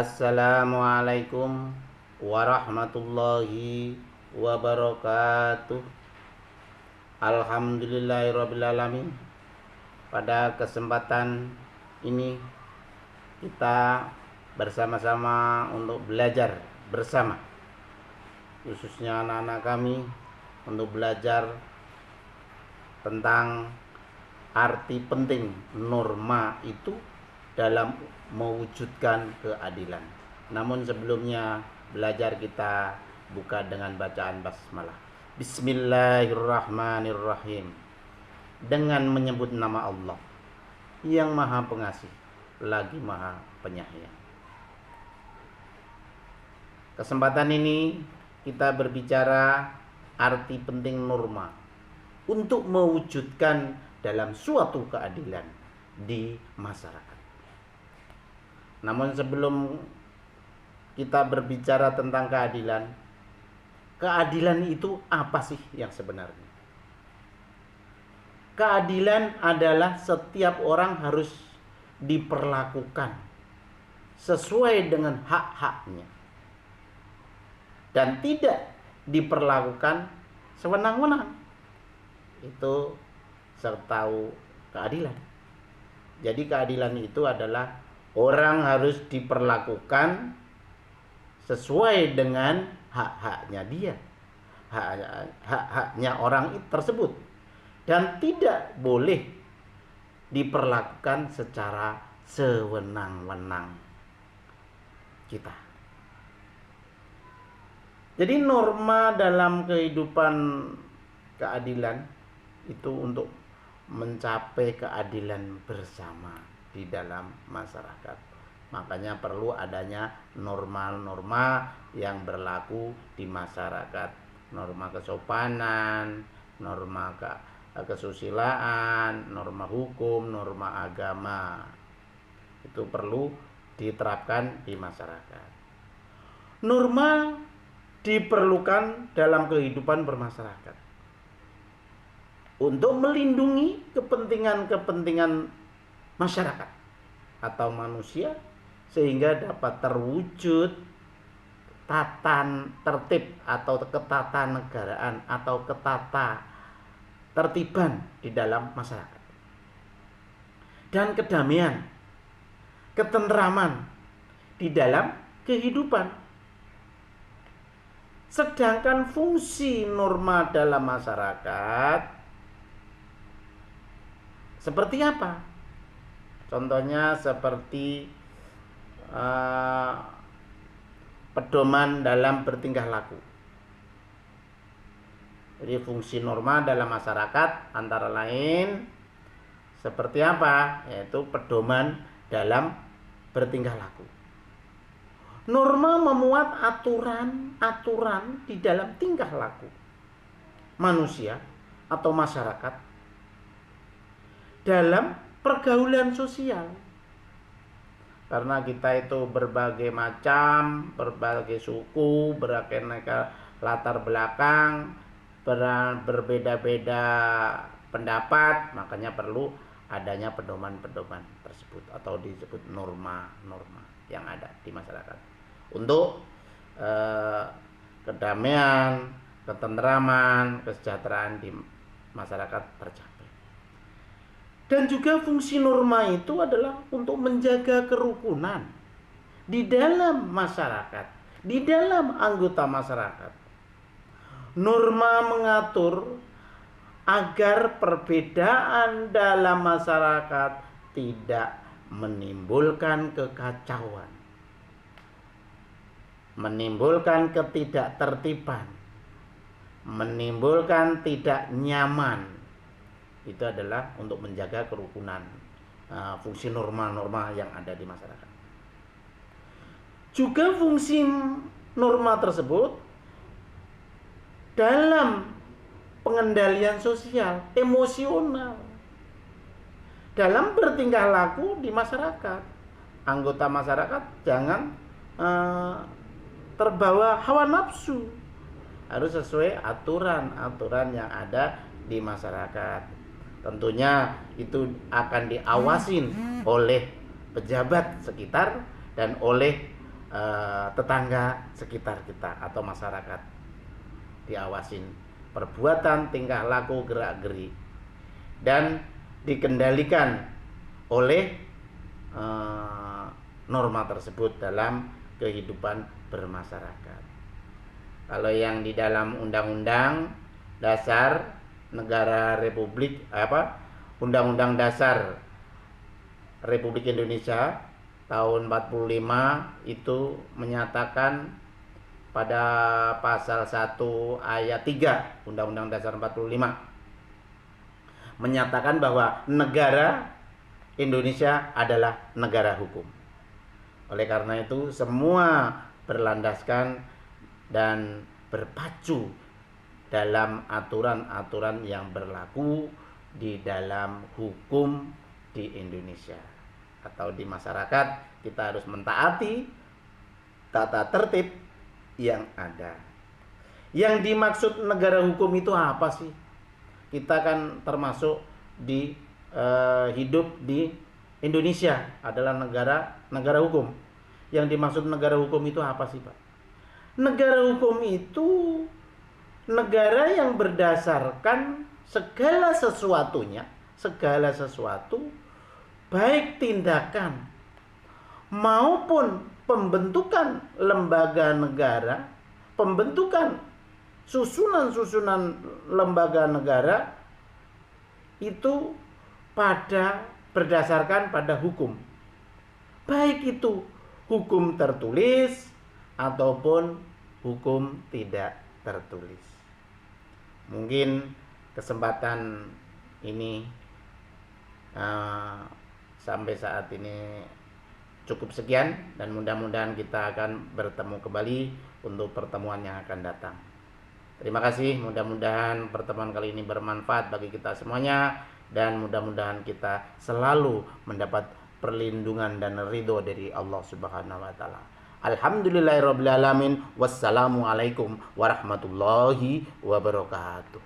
Assalamualaikum warahmatullahi wabarakatuh. Alhamdulillahirrabbilalamin. Pada kesempatan ini kita bersama-sama untuk belajar bersama, khususnya anak-anak kami, untuk belajar tentang arti penting norma itu dalam mewujudkan keadilan. Namun sebelumnya belajar kita buka dengan bacaan basmalah. Bismillahirrahmanirrahim. Dengan menyebut nama Allah yang Maha Pengasih lagi Maha Penyayang. Kesempatan ini kita berbicara arti penting norma untuk mewujudkan dalam suatu keadilan di masyarakat. Namun sebelum kita berbicara tentang keadilan, keadilan itu apa sih yang sebenarnya? Keadilan adalah setiap orang harus diperlakukan sesuai dengan hak-haknya dan tidak diperlakukan sewenang-wenang. Itu sertau keadilan. Jadi keadilan itu adalah orang harus diperlakukan sesuai dengan hak-haknya dia, hak-haknya orang tersebut, dan tidak boleh diperlakukan secara sewenang-wenang kita. Jadi norma dalam kehidupan keadilan itu untuk mencapai keadilan bersama di dalam masyarakat. Makanya perlu adanya norma-norma yang berlaku di masyarakat. Norma kesopanan, norma kesusilaan, norma hukum, norma agama. Itu perlu diterapkan di masyarakat. Norma diperlukan dalam kehidupan bermasyarakat untuk melindungi kepentingan-kepentingan masyarakat atau manusia sehingga dapat terwujud tertib atau ketatanegaraan atau tertiban di dalam masyarakat, dan kedamaian, ketentraman di dalam kehidupan. Sedangkan fungsi norma dalam masyarakat seperti apa? Contohnya seperti pedoman dalam bertingkah laku. Jadi fungsi norma dalam masyarakat antara lain seperti apa? Yaitu pedoman dalam bertingkah laku. Norma memuat aturan-aturan di dalam tingkah laku manusia atau masyarakat dalam pergaulan sosial. Karena kita itu berbagai macam, berbagai suku, berbagai latar belakang, berbeda-beda pendapat, makanya perlu adanya pedoman-pedoman tersebut atau disebut norma-norma yang ada di masyarakat untuk kedamaian, ketentraman, kesejahteraan di masyarakat tercapai. Dan juga fungsi norma itu adalah untuk menjaga kerukunan di dalam masyarakat, di dalam anggota masyarakat. Norma mengatur agar perbedaan dalam masyarakat tidak menimbulkan kekacauan, menimbulkan ketidaktertiban, menimbulkan tidak nyaman. Itu adalah untuk menjaga kerukunan, fungsi norma-norma yang ada di masyarakat. Juga fungsi norma tersebut dalam pengendalian sosial, emosional, dalam bertingkah laku di masyarakat. Anggota masyarakat jangan terbawa hawa nafsu, harus sesuai aturan-aturan yang ada di masyarakat. Tentunya itu akan diawasin oleh pejabat sekitar dan oleh tetangga sekitar kita atau masyarakat. Diawasin perbuatan, tingkah laku, gerak-gerik, dan dikendalikan oleh norma tersebut dalam kehidupan bermasyarakat. Kalau yang di dalam Undang-Undang Dasar Negara Republik Undang-Undang Dasar Republik Indonesia tahun 45 itu menyatakan pada pasal 1 ayat 3 Undang-Undang Dasar 45 menyatakan bahwa negara Indonesia adalah negara hukum. Oleh karena itu semua berlandaskan dan berpacu dalam aturan-aturan yang berlaku di dalam hukum di Indonesia atau di masyarakat. Kita harus mentaati tata tertib yang ada. Yang dimaksud negara hukum itu apa sih? Kita kan termasuk hidup di Indonesia adalah negara hukum. Yang dimaksud negara hukum itu apa sih, Pak? Negara hukum itu negara yang berdasarkan segala sesuatu baik tindakan maupun pembentukan lembaga negara, pembentukan susunan lembaga negara itu berdasarkan pada hukum. Baik itu hukum tertulis ataupun hukum tidak tertulis. Mungkin kesempatan ini sampai saat ini cukup sekian, dan mudah-mudahan kita akan bertemu kembali untuk pertemuan yang akan datang. Terima kasih, mudah-mudahan pertemuan kali ini bermanfaat bagi kita semuanya, dan mudah-mudahan kita selalu mendapat perlindungan dan ridho dari Allah Subhanahu wa taala. Alhamdulillahirabbil alamin. Wassalamualaikum warahmatullahi wabarakatuh.